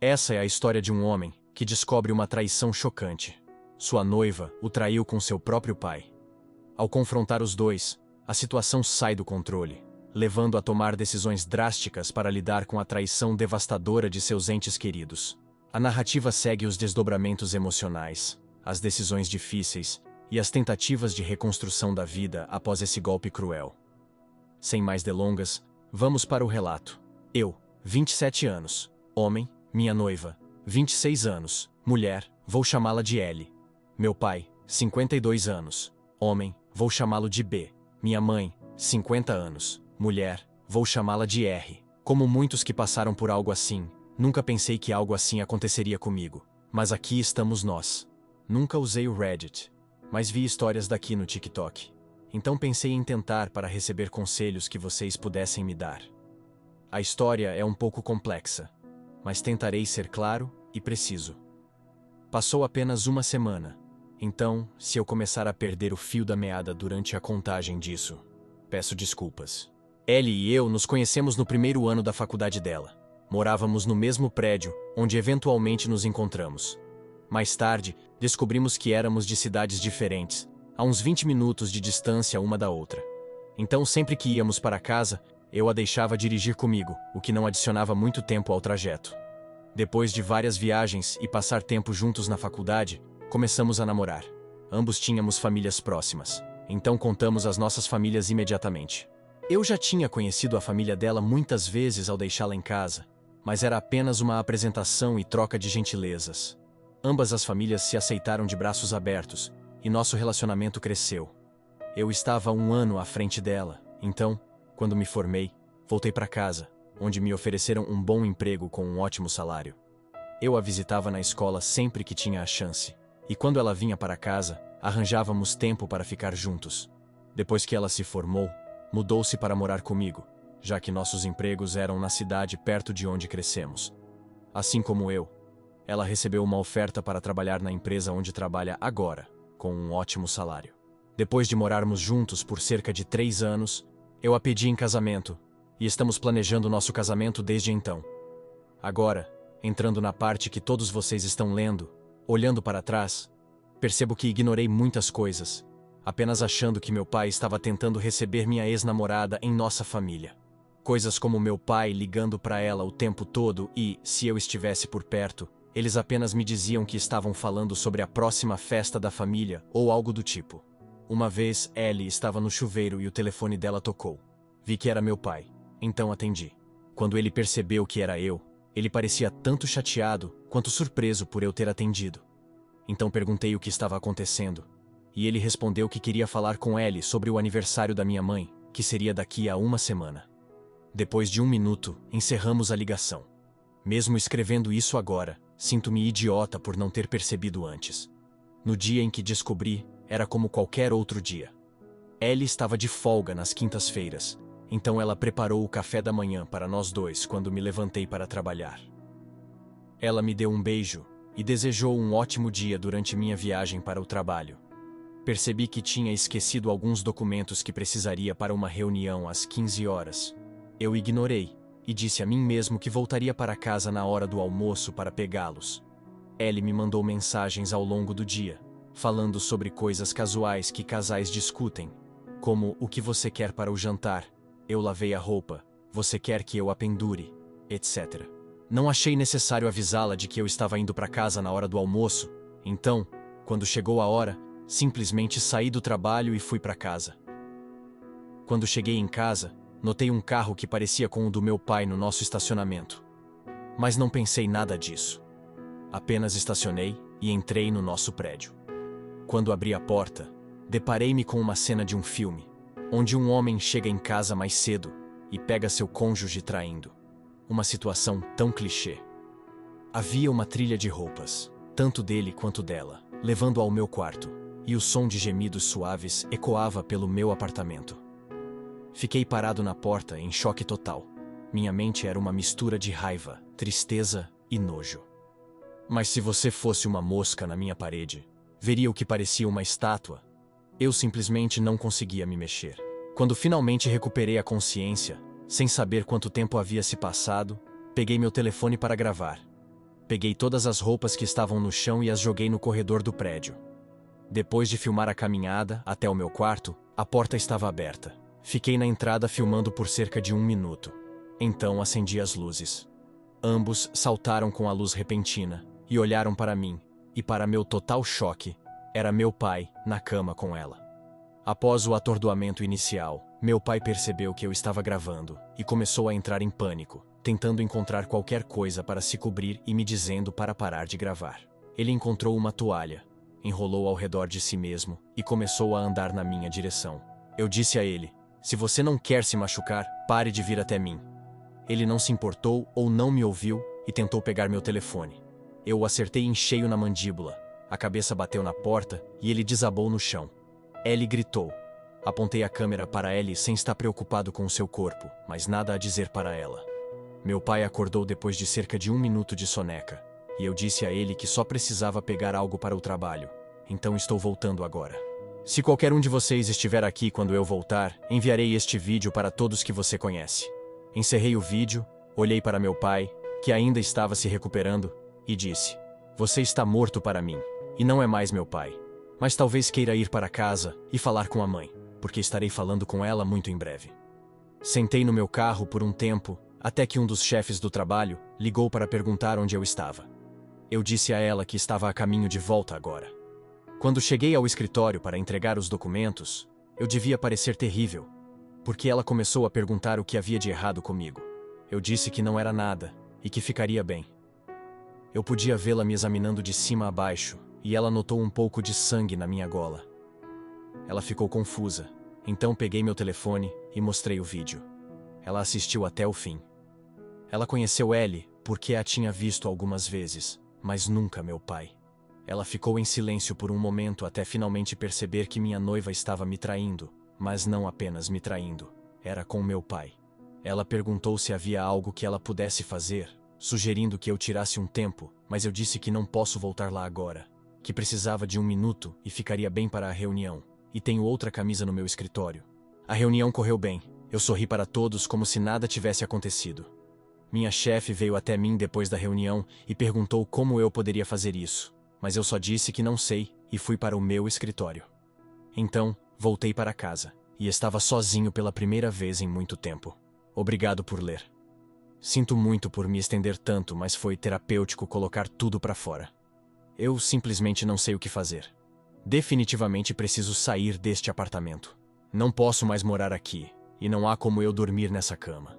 Essa é a história de um homem que descobre uma traição chocante. Sua noiva o traiu com seu próprio pai. Ao confrontar os dois, a situação sai do controle, levando a tomar decisões drásticas para lidar com a traição devastadora de seus entes queridos. A narrativa segue os desdobramentos emocionais, as decisões difíceis e as tentativas de reconstrução da vida após esse golpe cruel. Sem mais delongas, vamos para o relato. Eu, 27 anos, homem, minha noiva, 26 anos, mulher, vou chamá-la de L. Meu pai, 52 anos, homem, vou chamá-lo de B. Minha mãe, 50 anos, mulher, vou chamá-la de R. Como muitos que passaram por algo assim, nunca pensei que algo assim aconteceria comigo. Mas aqui estamos nós. Nunca usei o Reddit, mas vi histórias daqui no TikTok. Então pensei em tentar para receber conselhos que vocês pudessem me dar. A história é um pouco complexa, mas tentarei ser claro e preciso. Passou apenas uma semana, então, se eu começar a perder o fio da meada durante a contagem disso, peço desculpas. Ellie e eu nos conhecemos no primeiro ano da faculdade dela. Morávamos no mesmo prédio, onde eventualmente nos encontramos. Mais tarde, descobrimos que éramos de cidades diferentes, a uns 20 minutos de distância uma da outra. Então, sempre que íamos para casa, eu a deixava dirigir comigo, o que não adicionava muito tempo ao trajeto. Depois de várias viagens e passar tempo juntos na faculdade, começamos a namorar. Ambos tínhamos famílias próximas, então contamos as nossas famílias imediatamente. Eu já tinha conhecido a família dela muitas vezes ao deixá-la em casa, mas era apenas uma apresentação e troca de gentilezas. Ambas as famílias se aceitaram de braços abertos, e nosso relacionamento cresceu. Eu estava 1 ano à frente dela, então, quando me formei, voltei para casa, onde me ofereceram um bom emprego com um ótimo salário. Eu a visitava na escola sempre que tinha a chance, e quando ela vinha para casa, arranjávamos tempo para ficar juntos. Depois que ela se formou, mudou-se para morar comigo, já que nossos empregos eram na cidade perto de onde crescemos. Assim como eu, ela recebeu uma oferta para trabalhar na empresa onde trabalha agora, com um ótimo salário. Depois de morarmos juntos por cerca de 3 anos, eu a pedi em casamento, e estamos planejando nosso casamento desde então. Agora, entrando na parte que todos vocês estão lendo, olhando para trás, percebo que ignorei muitas coisas, apenas achando que meu pai estava tentando receber minha ex-namorada em nossa família. Coisas como meu pai ligando para ela o tempo todo e, se eu estivesse por perto, eles apenas me diziam que estavam falando sobre a próxima festa da família ou algo do tipo. Uma vez, Ellie estava no chuveiro e o telefone dela tocou. Vi que era meu pai, então atendi. Quando ele percebeu que era eu, ele parecia tanto chateado quanto surpreso por eu ter atendido. Então perguntei o que estava acontecendo, e ele respondeu que queria falar com Ellie sobre o aniversário da minha mãe, que seria daqui a 1 semana. Depois de 1 minuto, encerramos a ligação. Mesmo escrevendo isso agora, sinto-me idiota por não ter percebido antes. No dia em que descobri, era como qualquer outro dia. Ellie estava de folga nas quintas-feiras, então ela preparou o café da manhã para nós dois quando me levantei para trabalhar. Ela me deu um beijo e desejou um ótimo dia durante minha viagem para o trabalho. Percebi que tinha esquecido alguns documentos que precisaria para uma reunião às 15 horas. Eu ignorei e disse a mim mesmo que voltaria para casa na hora do almoço para pegá-los. Ellie me mandou mensagens ao longo do dia, falando sobre coisas casuais que casais discutem, como o que você quer para o jantar, eu lavei a roupa, você quer que eu a pendure, etc. Não achei necessário avisá-la de que eu estava indo para casa na hora do almoço, então, quando chegou a hora, simplesmente saí do trabalho e fui para casa. Quando cheguei em casa, notei um carro que parecia com o do meu pai no nosso estacionamento. Mas não pensei nada disso. Apenas estacionei e entrei no nosso prédio. Quando abri a porta, deparei-me com uma cena de um filme, onde um homem chega em casa mais cedo e pega seu cônjuge traindo. Uma situação tão clichê. Havia uma trilha de roupas, tanto dele quanto dela, levando ao meu quarto, e o som de gemidos suaves ecoava pelo meu apartamento. Fiquei parado na porta em choque total. Minha mente era uma mistura de raiva, tristeza e nojo. Mas se você fosse uma mosca na minha parede, veria o que parecia uma estátua. Eu simplesmente não conseguia me mexer. Quando finalmente recuperei a consciência, sem saber quanto tempo havia se passado, peguei meu telefone para gravar. Peguei todas as roupas que estavam no chão e as joguei no corredor do prédio. Depois de filmar a caminhada até o meu quarto, a porta estava aberta. Fiquei na entrada filmando por cerca de 1 minuto. Então acendi as luzes. Ambos saltaram com a luz repentina e olharam para mim, e para meu total choque, era meu pai na cama com ela. Após o atordoamento inicial, meu pai percebeu que eu estava gravando e começou a entrar em pânico, tentando encontrar qualquer coisa para se cobrir e me dizendo para parar de gravar. Ele encontrou uma toalha, enrolou ao redor de si mesmo e começou a andar na minha direção. Eu disse a ele: "Se você não quer se machucar, pare de vir até mim." Ele não se importou ou não me ouviu e tentou pegar meu telefone. Eu o acertei em cheio na mandíbula, a cabeça bateu na porta e ele desabou no chão. Ellie gritou. Apontei a câmera para Ellie sem estar preocupado com o seu corpo, mas nada a dizer para ela. Meu pai acordou depois de cerca de 1 minuto de soneca, e eu disse a ele que só precisava pegar algo para o trabalho. Então estou voltando agora. Se qualquer um de vocês estiver aqui quando eu voltar, enviarei este vídeo para todos que você conhece. Encerrei o vídeo, olhei para meu pai, que ainda estava se recuperando, e disse: "Você está morto para mim, e não é mais meu pai. Mas talvez queira ir para casa e falar com a mãe, porque estarei falando com ela muito em breve." Sentei no meu carro por um tempo, até que um dos chefes do trabalho ligou para perguntar onde eu estava. Eu disse a ela que estava a caminho de volta agora. Quando cheguei ao escritório para entregar os documentos, eu devia parecer terrível, porque ela começou a perguntar o que havia de errado comigo. Eu disse que não era nada e que ficaria bem. Eu podia vê-la me examinando de cima a baixo, e ela notou um pouco de sangue na minha gola. Ela ficou confusa, então peguei meu telefone e mostrei o vídeo. Ela assistiu até o fim. Ela conheceu Ellie porque a tinha visto algumas vezes, mas nunca meu pai. Ela ficou em silêncio por um momento até finalmente perceber que minha noiva estava me traindo, mas não apenas me traindo, era com meu pai. Ela perguntou se havia algo que ela pudesse fazer, sugerindo que eu tirasse um tempo, mas eu disse que não posso voltar lá agora, que precisava de 1 minuto e ficaria bem para a reunião, e tenho outra camisa no meu escritório. A reunião correu bem, eu sorri para todos como se nada tivesse acontecido. Minha chefe veio até mim depois da reunião e perguntou como eu poderia fazer isso, mas eu só disse que não sei e fui para o meu escritório. Então, voltei para casa, e estava sozinho pela primeira vez em muito tempo. Obrigado por ler. Sinto muito por me estender tanto, mas foi terapêutico colocar tudo para fora. Eu simplesmente não sei o que fazer. Definitivamente preciso sair deste apartamento. Não posso mais morar aqui, e não há como eu dormir nessa cama.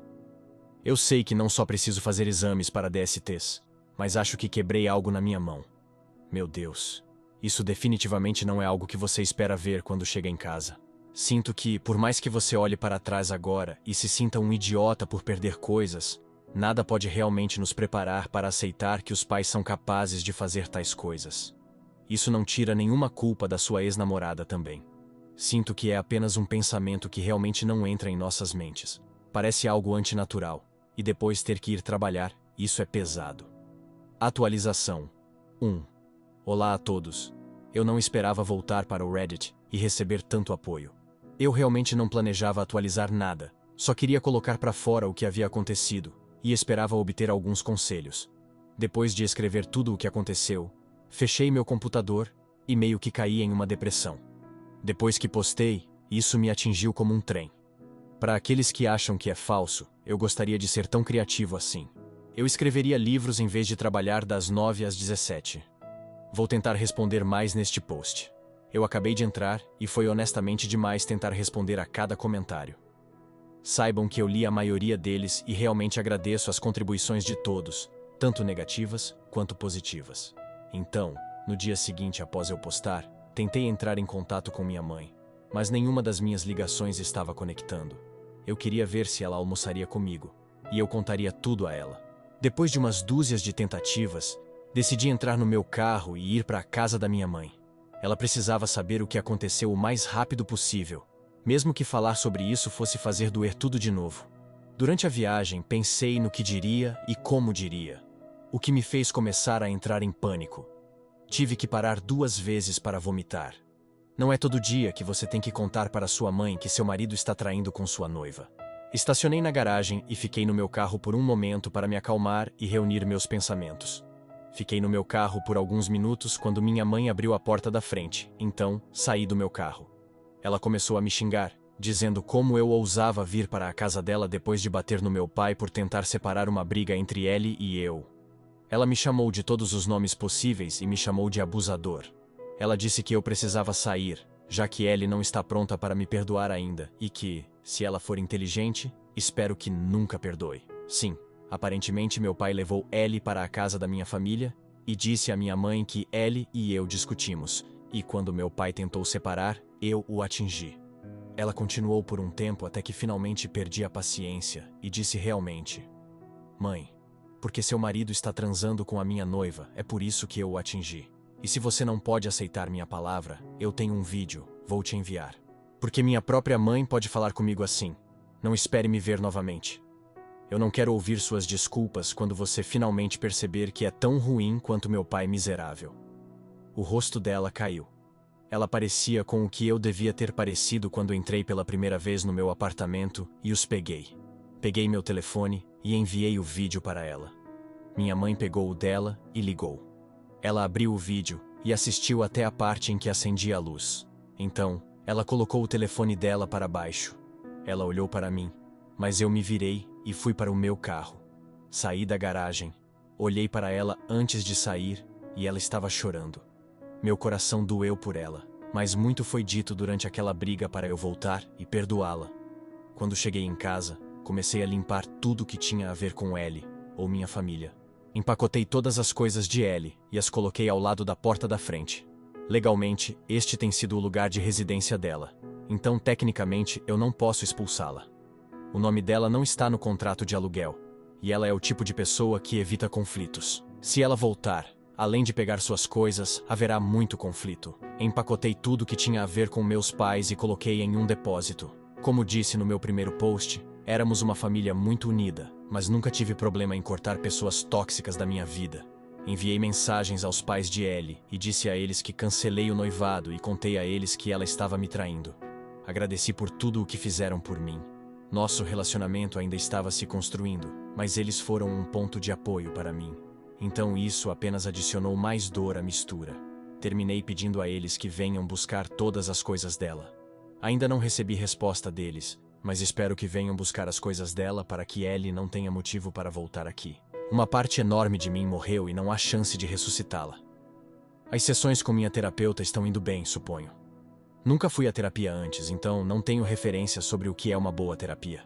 Eu sei que não só preciso fazer exames para DSTs, mas acho que quebrei algo na minha mão. Meu Deus, isso definitivamente não é algo que você espera ver quando chega em casa. Sinto que, por mais que você olhe para trás agora e se sinta um idiota por perder coisas, nada pode realmente nos preparar para aceitar que os pais são capazes de fazer tais coisas. Isso não tira nenhuma culpa da sua ex-namorada também. Sinto que é apenas um pensamento que realmente não entra em nossas mentes. Parece algo antinatural. E depois ter que ir trabalhar, isso é pesado. Atualização 1. Olá a todos. Eu não esperava voltar para o Reddit e receber tanto apoio. Eu realmente não planejava atualizar nada, só queria colocar para fora o que havia acontecido e esperava obter alguns conselhos. Depois de escrever tudo o que aconteceu, fechei meu computador e meio que caí em uma depressão. Depois que postei, isso me atingiu como um trem. Para aqueles que acham que é falso, eu gostaria de ser tão criativo assim. Eu escreveria livros em vez de trabalhar das 9 às 17. Vou tentar responder mais neste post. Eu acabei de entrar e foi honestamente demais tentar responder a cada comentário. Saibam que eu li a maioria deles e realmente agradeço as contribuições de todos, tanto negativas quanto positivas. Então, no dia seguinte após eu postar, tentei entrar em contato com minha mãe, mas nenhuma das minhas ligações estava conectando. Eu queria ver se ela almoçaria comigo, e eu contaria tudo a ela. Depois de umas dúzias de tentativas, decidi entrar no meu carro e ir para a casa da minha mãe. Ela precisava saber o que aconteceu o mais rápido possível, mesmo que falar sobre isso fosse fazer doer tudo de novo. Durante a viagem, pensei no que diria e como diria, o que me fez começar a entrar em pânico. Tive que parar 2 vezes para vomitar. Não é todo dia que você tem que contar para sua mãe que seu marido está traindo com sua noiva. Estacionei na garagem e fiquei no meu carro por um momento para me acalmar e reunir meus pensamentos. Fiquei no meu carro por alguns minutos quando minha mãe abriu a porta da frente, então saí do meu carro. Ela começou a me xingar, dizendo como eu ousava vir para a casa dela depois de bater no meu pai por tentar separar uma briga entre ele e eu. Ela me chamou de todos os nomes possíveis e me chamou de abusador. Ela disse que eu precisava sair, já que Ellie não está pronta para me perdoar ainda, e que, se ela for inteligente, espero que nunca perdoe. Sim, aparentemente meu pai levou Ellie para a casa da minha família e disse à minha mãe que Ellie e eu discutimos, e quando meu pai tentou separar, eu o atingi. Ela continuou por um tempo até que finalmente perdi a paciência e disse realmente: "Mãe, porque seu marido está transando com a minha noiva, é por isso que eu o atingi. E se você não pode aceitar minha palavra, eu tenho um vídeo, vou te enviar. Porque minha própria mãe pode falar comigo assim. Não espere me ver novamente. Eu não quero ouvir suas desculpas quando você finalmente perceber que é tão ruim quanto meu pai miserável." O rosto dela caiu. Ela parecia com o que eu devia ter parecido quando entrei pela primeira vez no meu apartamento e os peguei. Peguei meu telefone e enviei o vídeo para ela. Minha mãe pegou o dela e ligou. Ela abriu o vídeo e assistiu até a parte em que acendia a luz. Então, ela colocou o telefone dela para baixo. Ela olhou para mim, mas eu me virei e fui para o meu carro. Saí da garagem, olhei para ela antes de sair e ela estava chorando. Meu coração doeu por ela, mas muito foi dito durante aquela briga para eu voltar e perdoá-la. Quando cheguei em casa, comecei a limpar tudo que tinha a ver com Ellie, ou minha família. Empacotei todas as coisas de Ellie e as coloquei ao lado da porta da frente. Legalmente, este tem sido o lugar de residência dela, então tecnicamente eu não posso expulsá-la. O nome dela não está no contrato de aluguel, e ela é o tipo de pessoa que evita conflitos. Se ela voltar, além de pegar suas coisas, haverá muito conflito. Empacotei tudo que tinha a ver com meus pais e coloquei em um depósito. Como disse no meu primeiro post, éramos uma família muito unida, mas nunca tive problema em cortar pessoas tóxicas da minha vida. Enviei mensagens aos pais de Ellie e disse a eles que cancelei o noivado e contei a eles que ela estava me traindo. Agradeci por tudo o que fizeram por mim. Nosso relacionamento ainda estava se construindo, mas eles foram um ponto de apoio para mim. Então isso apenas adicionou mais dor à mistura. Terminei pedindo a eles que venham buscar todas as coisas dela. Ainda não recebi resposta deles, mas espero que venham buscar as coisas dela para que Ellie não tenha motivo para voltar aqui. Uma parte enorme de mim morreu e não há chance de ressuscitá-la. As sessões com minha terapeuta estão indo bem, suponho. Nunca fui à terapia antes, então não tenho referência sobre o que é uma boa terapia.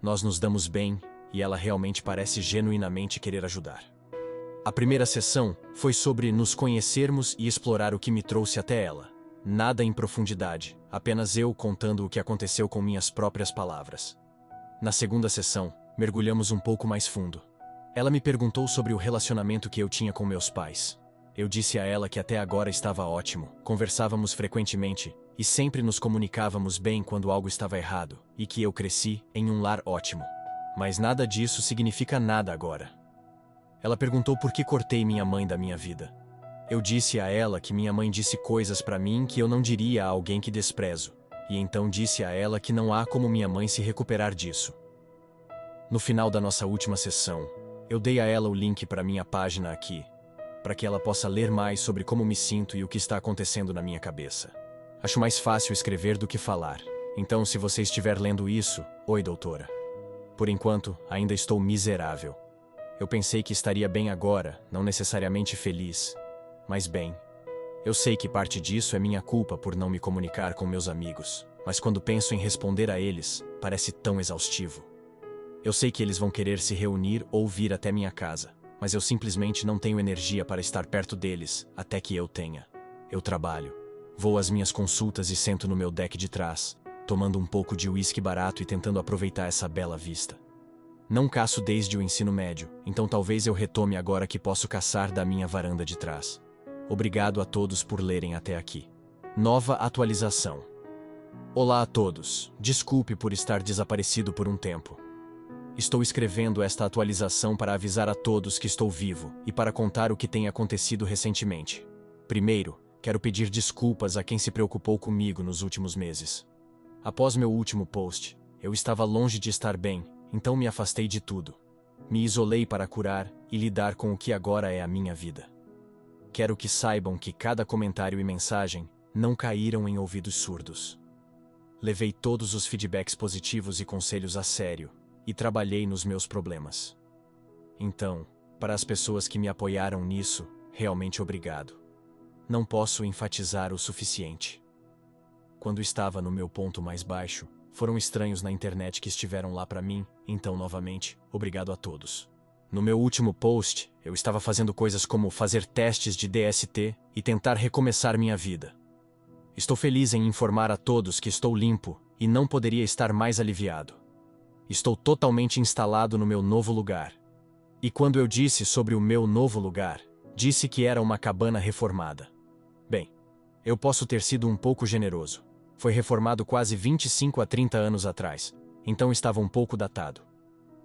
Nós nos damos bem e ela realmente parece genuinamente querer ajudar. A primeira sessão foi sobre nos conhecermos e explorar o que me trouxe até ela. Nada em profundidade, apenas eu contando o que aconteceu com minhas próprias palavras. Na segunda sessão, mergulhamos um pouco mais fundo. Ela me perguntou sobre o relacionamento que eu tinha com meus pais. Eu disse a ela que até agora estava ótimo, conversávamos frequentemente e sempre nos comunicávamos bem quando algo estava errado, e que eu cresci em um lar ótimo. Mas nada disso significa nada agora. Ela perguntou por que cortei minha mãe da minha vida. Eu disse a ela que minha mãe disse coisas para mim que eu não diria a alguém que desprezo, e então disse a ela que não há como minha mãe se recuperar disso. No final da nossa última sessão, eu dei a ela o link para minha página aqui, para que ela possa ler mais sobre como me sinto e o que está acontecendo na minha cabeça. Acho mais fácil escrever do que falar, então se você estiver lendo isso, oi doutora. Por enquanto, ainda estou miserável. Eu pensei que estaria bem agora, não necessariamente feliz, mas bem. Eu sei que parte disso é minha culpa por não me comunicar com meus amigos, mas quando penso em responder a eles, parece tão exaustivo. Eu sei que eles vão querer se reunir ou vir até minha casa, mas eu simplesmente não tenho energia para estar perto deles até que eu tenha. Eu trabalho, vou às minhas consultas e sento no meu deck de trás, tomando um pouco de uísque barato e tentando aproveitar essa bela vista. Não caço desde o ensino médio, então talvez eu retome agora que posso caçar da minha varanda de trás. Obrigado a todos por lerem até aqui. Nova atualização. Olá a todos, desculpe por estar desaparecido por um tempo. Estou escrevendo esta atualização para avisar a todos que estou vivo e para contar o que tem acontecido recentemente. Primeiro, quero pedir desculpas a quem se preocupou comigo nos últimos meses. Após meu último post, eu estava longe de estar bem, então me afastei de tudo. Me isolei para curar e lidar com o que agora é a minha vida. Quero que saibam que cada comentário e mensagem não caíram em ouvidos surdos. Levei todos os feedbacks positivos e conselhos a sério e trabalhei nos meus problemas. Então, para as pessoas que me apoiaram nisso, realmente obrigado. Não posso enfatizar o suficiente. Quando estava no meu ponto mais baixo, foram estranhos na internet que estiveram lá para mim, então novamente, obrigado a todos. No meu último post, eu estava fazendo coisas como fazer testes de DST e tentar recomeçar minha vida. Estou feliz em informar a todos que estou limpo e não poderia estar mais aliviado. Estou totalmente instalado no meu novo lugar. E quando eu disse sobre o meu novo lugar, disse que era uma cabana reformada. Bem, eu posso ter sido um pouco generoso. Foi reformado quase 25 a 30 anos atrás, então estava um pouco datado.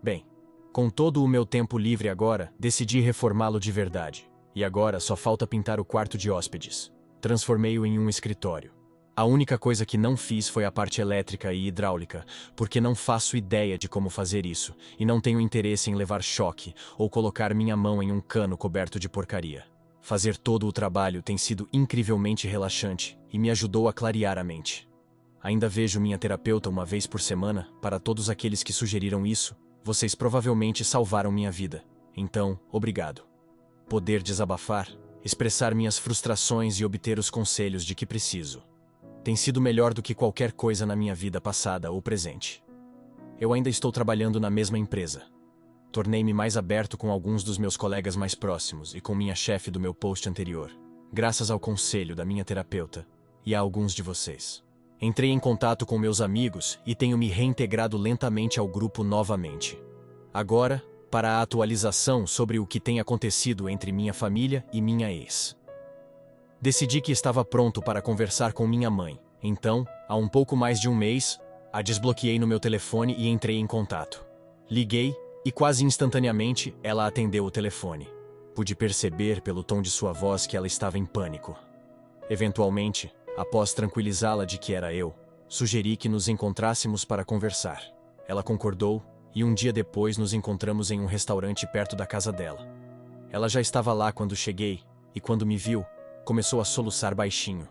Bem, com todo o meu tempo livre agora, decidi reformá-lo de verdade. E agora só falta pintar o quarto de hóspedes. Transformei-o em um escritório. A única coisa que não fiz foi a parte elétrica e hidráulica, porque não faço ideia de como fazer isso, e não tenho interesse em levar choque ou colocar minha mão em um cano coberto de porcaria. Fazer todo o trabalho tem sido incrivelmente relaxante e me ajudou a clarear a mente. Ainda vejo minha terapeuta uma vez por semana. Para todos aqueles que sugeriram isso, vocês provavelmente salvaram minha vida. Então, obrigado. Poder desabafar, expressar minhas frustrações e obter os conselhos de que preciso. Tem sido melhor do que qualquer coisa na minha vida passada ou presente. Eu ainda estou trabalhando na mesma empresa. Tornei-me mais aberto com alguns dos meus colegas mais próximos e com minha chefe do meu post anterior, graças ao conselho da minha terapeuta e a alguns de vocês. Entrei em contato com meus amigos e tenho me reintegrado lentamente ao grupo novamente. Agora, para a atualização sobre o que tem acontecido entre minha família e minha ex. Decidi que estava pronto para conversar com minha mãe, então, há um pouco mais de um mês, a desbloqueei no meu telefone e entrei em contato. Liguei e quase instantaneamente ela atendeu o telefone. Pude perceber pelo tom de sua voz que ela estava em pânico. Eventualmente, após tranquilizá-la de que era eu, sugeri que nos encontrássemos para conversar. Ela concordou e um dia depois nos encontramos em um restaurante perto da casa dela. Ela já estava lá quando cheguei e quando me viu, começou a soluçar baixinho.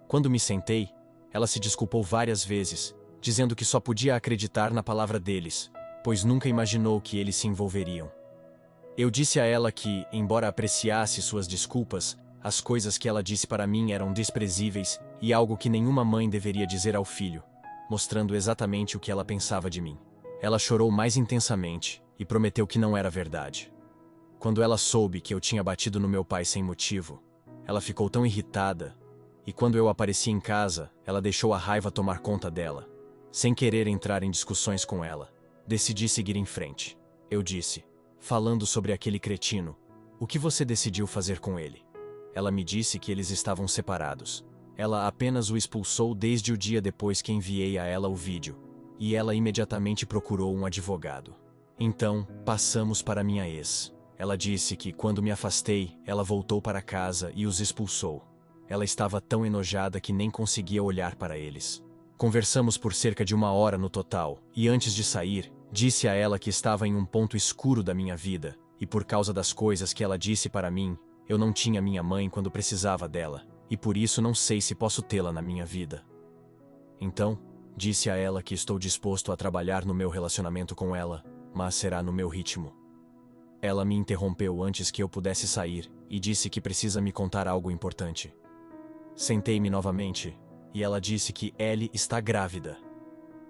Quando me sentei, ela se desculpou várias vezes, dizendo que só podia acreditar na palavra deles, pois nunca imaginou que eles se envolveriam. Eu disse a ela que, embora apreciasse suas desculpas, as coisas que ela disse para mim eram desprezíveis e algo que nenhuma mãe deveria dizer ao filho, mostrando exatamente o que ela pensava de mim. Ela chorou mais intensamente e prometeu que não era verdade. Quando ela soube que eu tinha batido no meu pai sem motivo, ela ficou tão irritada, e quando eu apareci em casa, ela deixou a raiva tomar conta dela. Sem querer entrar em discussões com ela, decidi seguir em frente. Eu disse, falando sobre aquele cretino, o que você decidiu fazer com ele? Ela me disse que eles estavam separados. Ela apenas o expulsou desde o dia depois que enviei a ela o vídeo, e ela imediatamente procurou um advogado. Então, passamos para minha ex. Ela disse que, quando me afastei, ela voltou para casa e os expulsou. Ela estava tão enojada que nem conseguia olhar para eles. Conversamos por cerca de 1 hora no total, e antes de sair, disse a ela que estava em um ponto escuro da minha vida, e por causa das coisas que ela disse para mim, eu não tinha minha mãe quando precisava dela, e por isso não sei se posso tê-la na minha vida. Então, disse a ela que estou disposto a trabalhar no meu relacionamento com ela, mas será no meu ritmo. Ela me interrompeu antes que eu pudesse sair e disse que precisa me contar algo importante. Sentei-me novamente e ela disse que Ellie está grávida.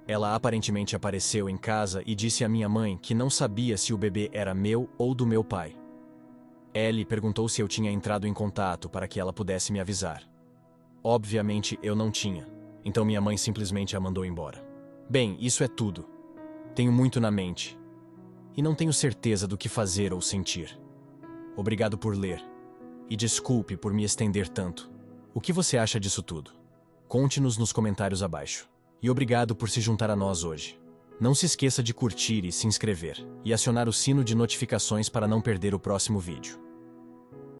Ela aparentemente apareceu em casa e disse à minha mãe que não sabia se o bebê era meu ou do meu pai. Ellie perguntou se eu tinha entrado em contato para que ela pudesse me avisar. Obviamente eu não tinha, então minha mãe simplesmente a mandou embora. Bem, isso é tudo. Tenho muito na mente. E não tenho certeza do que fazer ou sentir. Obrigado por ler. E desculpe por me estender tanto. O que você acha disso tudo? Conte-nos nos comentários abaixo. E obrigado por se juntar a nós hoje. Não se esqueça de curtir e se inscrever, e acionar o sino de notificações para não perder o próximo vídeo.